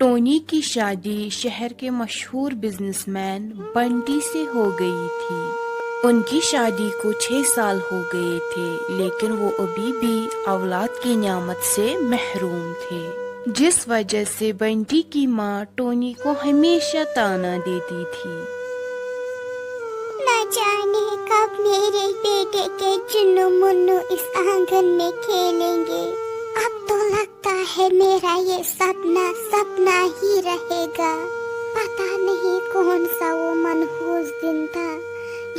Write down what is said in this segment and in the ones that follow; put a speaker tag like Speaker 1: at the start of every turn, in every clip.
Speaker 1: Tony की शादी शहर के मशहूर बिजनेसमैन बंटी से हो गई थी। उनकी शादी को 6 साल हो गए थे, लेकिन वो अभी भी औलाद की नियामत से महरूम थे, जिस वजह से बंटी की माँ टोनी को हमेशा ताना देती थी।
Speaker 2: न जाने कब मेरे बेटे के चुन्नू मुन्नू इस आंगन में खेलेंगे। अब तो लगता है मेरा ये सपना सपना ही रहेगा। पता नहीं कौन सा वो मनहूस दिन था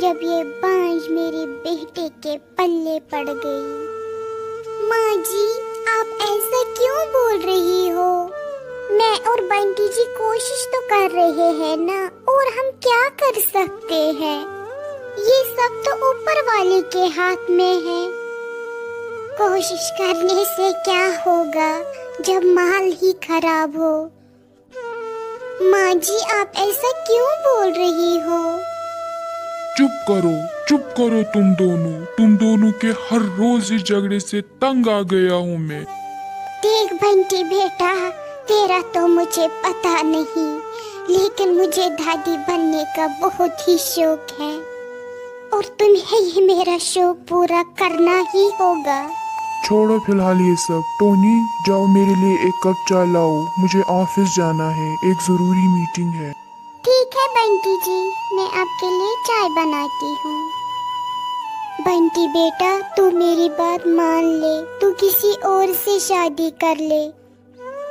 Speaker 2: जब ये बांझ मेरे बेटे के पल्ले पड़ गई। माँ जी, आप ऐसा क्यों बोल रही हो? मैं और बंटी जी कोशिश तो कर रहे हैं ना, और हम क्या कर सकते हैं? ये सब तो ऊपर वाले के हाथ में है। कोशिश करने से क्या होगा जब माल ही खराब हो। माँ जी, आप ऐसा क्यों बोल रही हो?
Speaker 3: चुप करो तुम दोनों के हर रोज इस झगड़े से तंग आ गया हूँ मैं।
Speaker 2: देख बंटी बेटा, तेरा तो मुझे पता नहीं, लेकिन मुझे दादी बनने का बहुत ही शौक है, और तुम्हें ही मेरा शौक पूरा करना ही होगा।
Speaker 3: छोड़ो फिलहाल ये सब। टोनी, जाओ मेरे लिए एक कप चाय लाओ, मुझे ऑफिस जाना है, एक जरूरी मीटिंग है।
Speaker 2: ठीक है बंटी जी, मैं आपके लिए चाय बनाती हूँ। बंटी बेटा, तू मेरी बात मान ले, तू किसी और से शादी कर ले।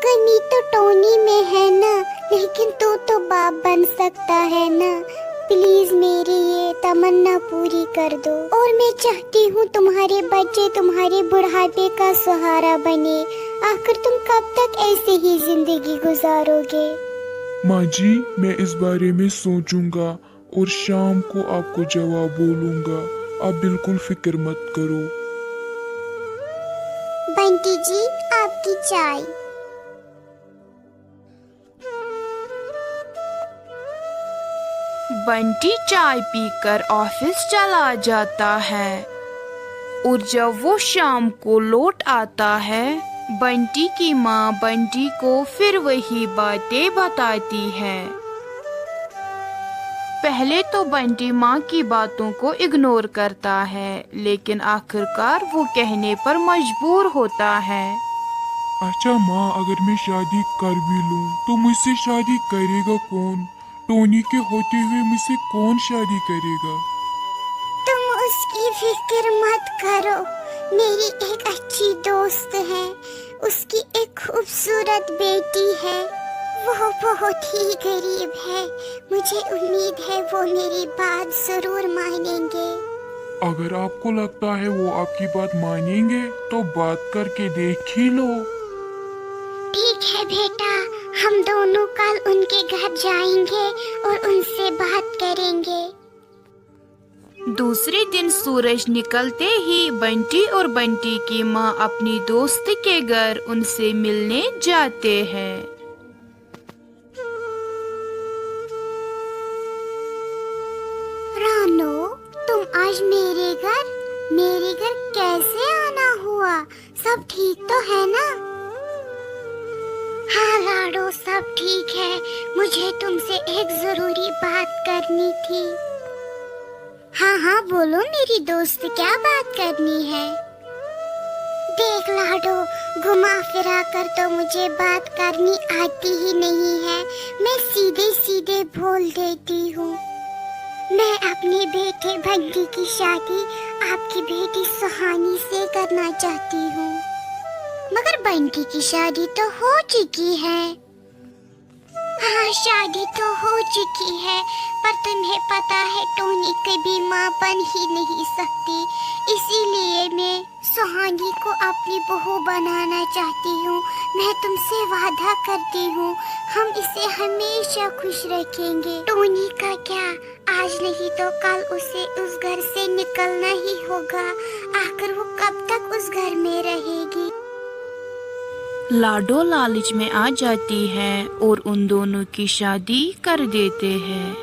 Speaker 2: कमी तो टोनी में है ना, लेकिन तू तो बाप बन सकता है ना। प्लीज मेरी ये तमन्ना पूरी कर दो, और मैं चाहती हूँ तुम्हारे बच्चे तुम्हारे बुढ़ापे का सहारा बने। आखिर तुम कब तक ऐसे ही जिंदगी गुजारोगे?
Speaker 3: माँ जी, मैं इस बारे में सोचूंगा और शाम को आपको जवाब बोलूंगा। आप बिल्कुल फिक्र मत करो।
Speaker 2: बंटी जी, आपकी चाय।
Speaker 1: बंटी चाय पीकर ऑफिस चला जाता है, और जब वो शाम को लौट आता है, बंटी की माँ बंटी को फिर वही बातें बताती है। पहले तो बंटी माँ की बातों को इग्नोर करता है, लेकिन आखिरकार वो कहने पर मजबूर होता है।
Speaker 3: अच्छा माँ, अगर मैं शादी कर भी लूँ तो मुझसे शादी करेगा कौन? टोनी के होते हुए मुझसे कौन शादी करेगा?
Speaker 2: तुम उसकी फिक्र मत करो, मेरी एक अच्छी दोस्त है, उसकी एक खूबसूरत बेटी है, वो बहुत ही गरीब है। मुझे उम्मीद है वो मेरी बात जरूर मानेंगे।
Speaker 3: अगर आपको लगता है वो आपकी बात मानेंगे तो बात करके देख ही लो।
Speaker 2: ठीक है बेटा, हम दोनों कल उनके घर जाएंगे और उनसे बात करेंगे।
Speaker 1: दूसरे दिन सूरज निकलते ही बंटी और बंटी की माँ अपनी दोस्त के घर उनसे मिलने जाते हैं।
Speaker 2: रानो, तुम आज मेरे घर कैसे आना हुआ? सब ठीक तो है ना? हाँ लाडो, सब ठीक है। मुझे तुमसे एक जरूरी बात करनी थी। हाँ बोलो मेरी दोस्त, क्या बात करनी है? देख लाडो, घुमा फिरा कर तो मुझे बात करनी आती ही नहीं है, मैं सीधे सीधे बोल देती हूँ। मैं अपने बेटे बंटी की शादी आपकी बेटी सुहानी से करना चाहती हूँ, मगर बंटी की शादी तो हो चुकी है। हाँ, शादी तो हो चुकी है, पर तुम्हें पता है टोनी कभी माँ बन ही नहीं सकती, इसीलिए मैं सुहानी को अपनी बहू बनाना चाहती हूँ। मैं तुमसे वादा करती हूँ, हम इसे हमेशा खुश रखेंगे। टोनी का क्या, आज नहीं तो कल उसे उस घर से निकलना ही होगा। आखिर वो कब तक उस घर में रहेगी?
Speaker 1: लाडो लालच में आ जाती है और उन दोनों की शादी कर देते हैं।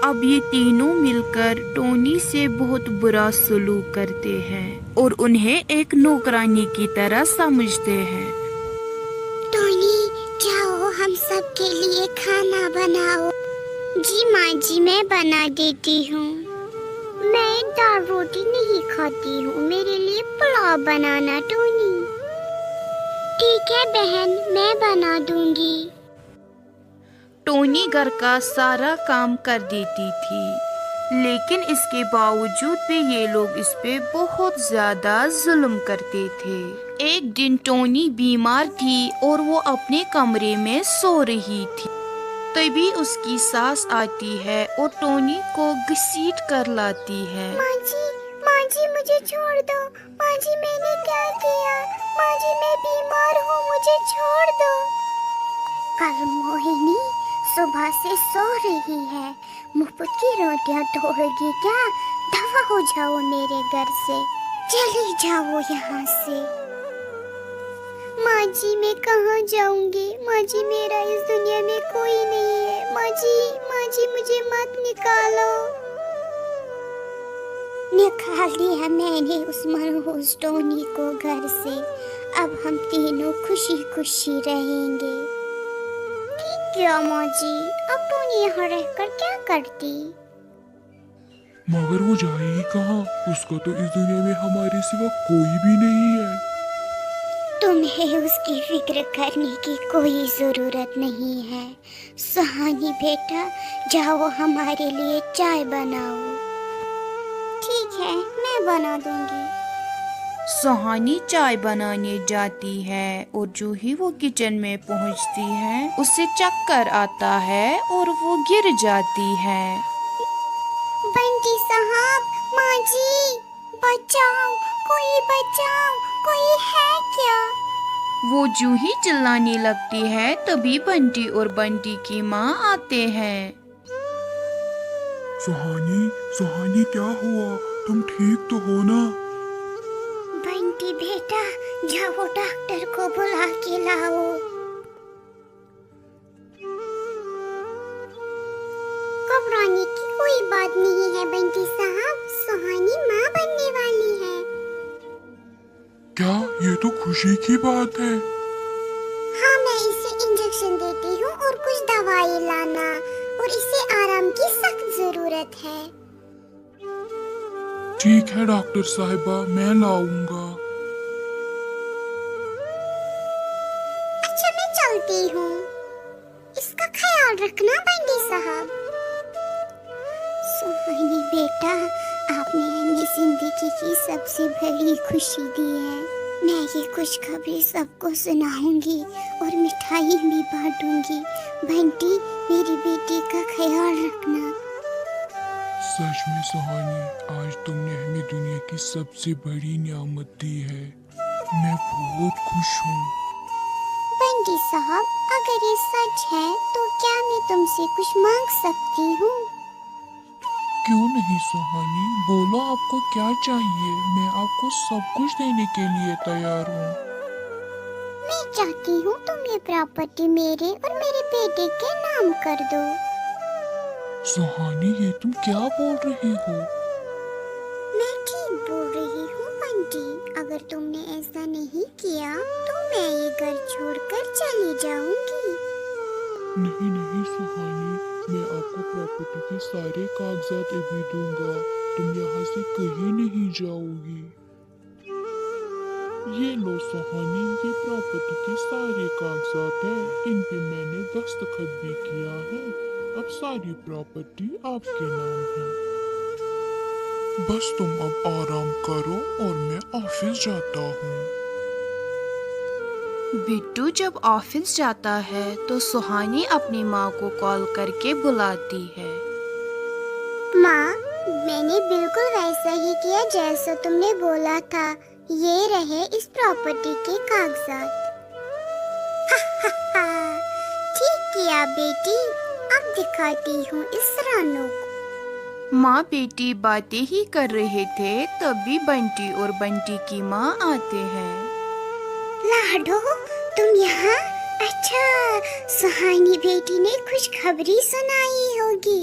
Speaker 1: अब ये तीनों मिलकर टोनी से बहुत बुरा सलूक करते हैं और उन्हें एक नौकरानी की तरह समझते हैं।
Speaker 2: के लिए खाना बनाओ। जी माँ जी, मैं बना देती हूँ। मैं दाल रोटी नहीं खाती हूँ, मेरे लिए पुलाव बनाना टोनी। ठीक है बहन, मैं बना दूंगी।
Speaker 1: टोनी घर का सारा काम कर देती थी, लेकिन इसके बावजूद भी ये लोग इस पे बहुत ज्यादा जुल्म करते थे। एक दिन टोनी बीमार थी और वो अपने कमरे में सो रही थी। तभी उसकी सास आती है और टोनी को घसीट कर लाती है।
Speaker 2: माँ जी मुझे छोड़ दो। माँ जी, मैंने क्या किया? माँ जी, मैं बीमार हूँ, मुझे छोड़ दो। कल मोहिनी सुबह से सो रही है, मुफ्त की रोटियां तोड़ेगी क्या? दफा हो जाओ मेरे घर से, चली जाओ यहाँ से। माँ जी, मैं कहाँ जाऊंगी? माँ जी, मेरा इस दुनिया में कोई नहीं है। माँ जी मुझे मत निकालो। निकाल दिया मैंने उस मनहूस टोनी को घर से। अब हम तीनों खुशी खुशी रहेंगे। ठीक क्या माँ जी? अब टोनी यहाँ रहकर क्या करती?
Speaker 3: मगर वो जाएगी कहाँ? उसका तो इस दुनिया में हमारे सिवा कोई भी नहीं है।
Speaker 2: तुम्हें उसकी फिक्र करने की कोई जरूरत नहीं है। सुहानी बेटा, जाओ हमारे लिए चाय बनाओ। ठीक है, मैं बना दूंगी।
Speaker 1: सुहानी चाय बनाने जाती है और जो ही वो किचन में पहुंचती है, उसे चक्कर आता है और वो गिर जाती है।
Speaker 2: बंटी साहब, माँ जी, बचाओ, कोई है क्या?
Speaker 1: वो जो ही चिल्लाने लगती है, तभी बंटी और बंटी की माँ आते हैं।
Speaker 3: सुहानी क्या हुआ? तुम ठीक तो हो ना?
Speaker 2: बंटी बेटा, जाओ डॉक्टर को बुला के लाओ। घबराने की कोई बात नहीं है बंटी साहब, सुहानी माँ बनने वाली है।
Speaker 3: क्या? ये तो खुशी की बात है।
Speaker 2: हाँ, मैं इसे इंजेक्शन देती हूँ और कुछ दवाई लाना, और इसे आराम की सख्त जरूरत है।
Speaker 3: ठीक है डॉक्टर साहिबा, मैं लाऊंगा।
Speaker 2: अच्छा, मैं चलती हूँ। इसका ख्याल रखना बंटी साहब। सुहानी बेटा, आपने हमें जिंदगी की सबसे बड़ी खुशी दी है। मैं ये खुशखबरी सबको सुनाऊंगी और मिठाई भी बांटूंगी। बंटी, मेरी बेटी का ख्याल रखना।
Speaker 3: सच में सुहानी, आज तुमने हमें दुनिया की सबसे बड़ी नियामत दी है। मैं बहुत खुश हूँ।
Speaker 2: बंटी साहब, अगर ये सच है तो क्या मैं तुमसे कुछ मांग सकती हूँ?
Speaker 3: क्यों नहीं सुहानी, बोलो आपको क्या चाहिए। मैं आपको सब कुछ देने के लिए तैयार हूँ।
Speaker 2: मैं चाहती हूँ तुम ये प्रॉपर्टी मेरे और मेरे बेटे के नाम कर दो।
Speaker 3: सुहानी, ये तुम क्या बोल रही हो?
Speaker 2: मैं ठीक बोल रही हूँ बंटी। अगर तुमने ऐसा नहीं किया तो मैं ये घर छोड़कर चली जाऊंगी।
Speaker 3: नहीं सुहानी, मैं आपको प्रॉपर्टी के सारे कागजात अभी दूंगा। तुम यहाँ से कहीं नहीं जाओगी। ये लो सुहानी, ये प्रॉपर्टी के सारे कागजात हैं। इन पे मैंने दस्तखत भी किया है। अब सारी प्रॉपर्टी आपके नाम है। बस तुम अब आराम करो और मैं ऑफिस जाता हूँ।
Speaker 1: बिट्टू जब ऑफिस जाता है तो सुहानी अपनी माँ को कॉल करके बुलाती है।
Speaker 2: माँ, मैंने बिल्कुल वैसा ही किया जैसा तुमने बोला था। ये रहे इस प्रॉपर्टी के कागजात। ठीक किया बेटी, अब दिखाती हूँ इस रानू को।
Speaker 1: माँ बेटी बातें ही कर रहे थे, तभी बंटी और बंटी की माँ आते हैं।
Speaker 2: लाडो, तुम यहाँ? अच्छा, सुहानी बेटी ने खुशखबरी सुनाई होगी।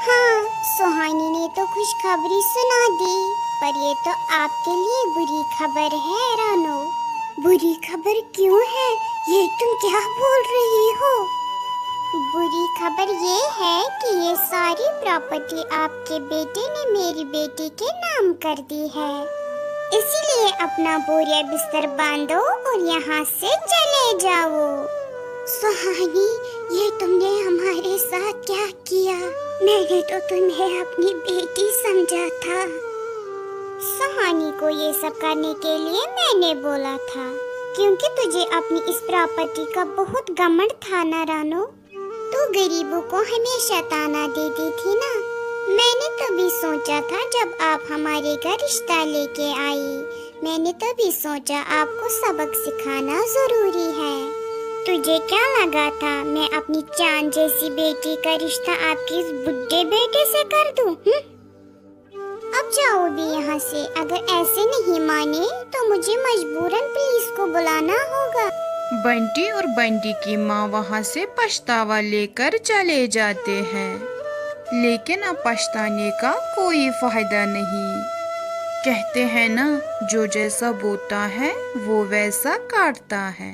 Speaker 2: हाँ, सुहानी ने तो खुशखबरी सुना दी, पर ये तो आपके लिए बुरी खबर है रानो। बुरी खबर क्यों है? ये तुम क्या बोल रही हो? बुरी खबर ये है कि ये सारी प्रॉपर्टी आपके बेटे ने मेरी बेटी के नाम कर दी है। इसीलिए अपना बोरिया बिस्तर बांधो और यहाँ से चले जाओ। सुहानी, ये तुमने हमारे साथ क्या किया? मैंने तो तुम्हें अपनी बेटी समझा था। सुहानी को ये सब करने के लिए मैंने बोला था, क्योंकि तुझे अपनी इस प्रॉपर्टी का बहुत घमंड था ना रानो। तू गरीबों को हमेशा ताना देती थी ना। मैंने तभी सोचा था जब आप हमारे घर रिश्ता लेके आई, मैंने तभी सोचा आपको सबक सिखाना जरूरी है। तुझे क्या लगा था मैं अपनी चांद जैसी बेटी का रिश्ता आपके इस बुड्ढे बेटे से कर दूं? अब जाओ भी यहाँ से। अगर ऐसे नहीं माने तो मुझे मजबूरन पुलिस को बुलाना होगा।
Speaker 1: बंटी और बंटी की माँ वहाँ से पछतावा लेकर चले जाते हैं, लेकिन अब पछताने का कोई फायदा नहीं। कहते हैं ना, जो जैसा बोता है वो वैसा काटता है।